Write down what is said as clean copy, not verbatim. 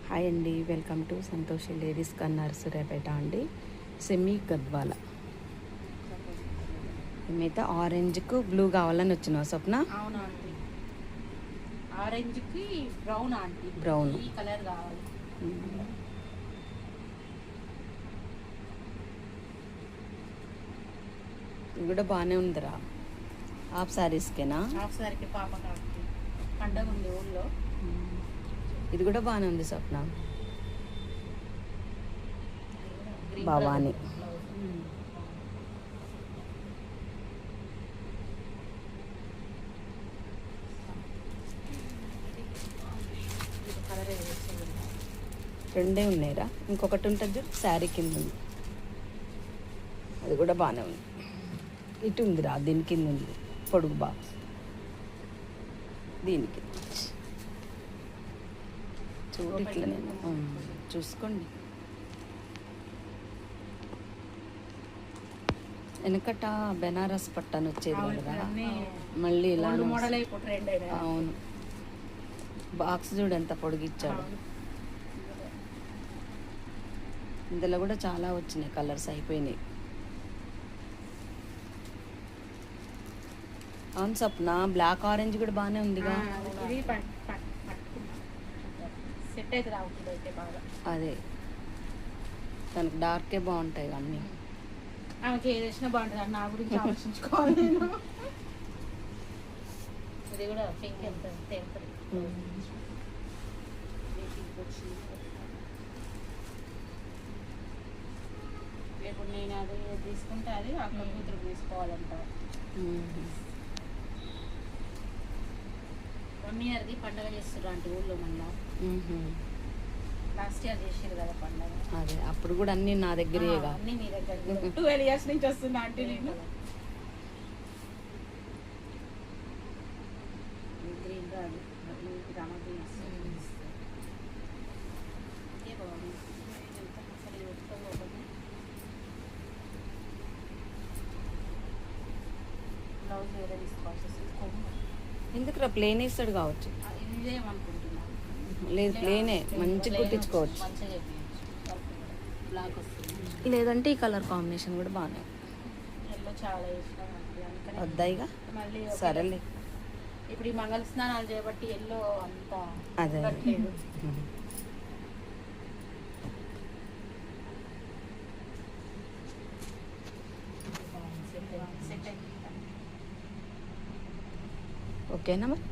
Hi అండి, welcome to Santoshi ladies corner Suryapet అండి. Semi Gadwal. మేమైతే ఆరెంజ్కు బ్లూ కావాలని వచ్చినావు స్వప్న. అవునా ఆంటీ, ఆరెంజ్కి బ్రౌన్ ఆంటీ, బ్రౌన్ ఈ కలర్ కావాలి. ఇది కూడా బాగానే ఉందిరా. హాఫ్ శారీస్కేనా? హాఫ్ సారీకి పాప కాబట్టి పండగ ఉంది ఊళ్ళో. ఇది కూడా బాగానే ఉంది స్వప్న. భవానీ. రెండే ఉన్నాయిరా, ఇంకొకటి ఉంటుంది చూడు శారీ కింద ఉంది, అది కూడా బాగానే ఉంది. ఇటు ఉందిరా, దీని కింద ఉంది పొడుగు బాక్స్, దీనికి చూడు ఇట్లనే చూసుకోండి. వెనకట బెనారస్ పట్టని వచ్చేది కదా, మళ్ళీ ఇలా మోడల్ అయిపోతుంది. అవును, బాక్స్ చూడు ఎంత పొడిగిచ్చాడు. ఇందులో కూడా చాలా వచ్చినాయి, కలర్స్ అయిపోయినాయి. అవును స్వప్న, బ్లాక్ ఆరెంజ్ కూడా బాగానే ఉందిగా. సెట్ అయితే రావుతుంది అయితే బాగా. అదే తనకు డార్కే బాగుంటాయి అన్నీ. ఆమెకి ఏది వచ్చినా బాగుంటుంది అని నా గురించి ఆలోచించుకోవాలి నేను. ఇది కూడా పింక్ ఎంత టెంపరీ. ఇప్పుడు నేను అది తీసుకుంటే అది అక్క కూతురు తీసుకోవాలంట. 1 ఇయర్ది పండగ చేస్తారు అంటే ఊళ్ళో మళ్ళా. లాస్ట్ ఇయర్ చేసారు కదా పండగ. అదే అప్పుడు కూడా అన్ని నా దగ్గరేగా. అన్ని మీ దగ్గర 12 ఇయర్స్ నుంచి వస్తున్నా అంటే నేను. గ్రీన్ రాదు, రామ గ్రీన్ బ్లౌజ్ వేరే తీసుకోవాల్సి వస్తుంది. ఎందుకు ప్లేన్ వేస్తాడు కావచ్చు. ఇదేమనుకుంటున్నాను, లేదు ప్లేనే మంచిగా కుట్టించుకోవచ్చు. మంచిగా చెప్పి బ్లాక్ వస్తుంది. లేదంటే ఈ కలర్ కాంబినేషన్ కూడా బాగానే ఎల్లో చాలా ఇష్టం అందుకని వద్దాయిగా. మళ్ళీ సరేలే, ఇప్పుడు ఈ మంగళ స్నానాలు చేయబట్టి ఎల్లో అంతా అదే ఉండట్లేదు. ఓకేనా మరి.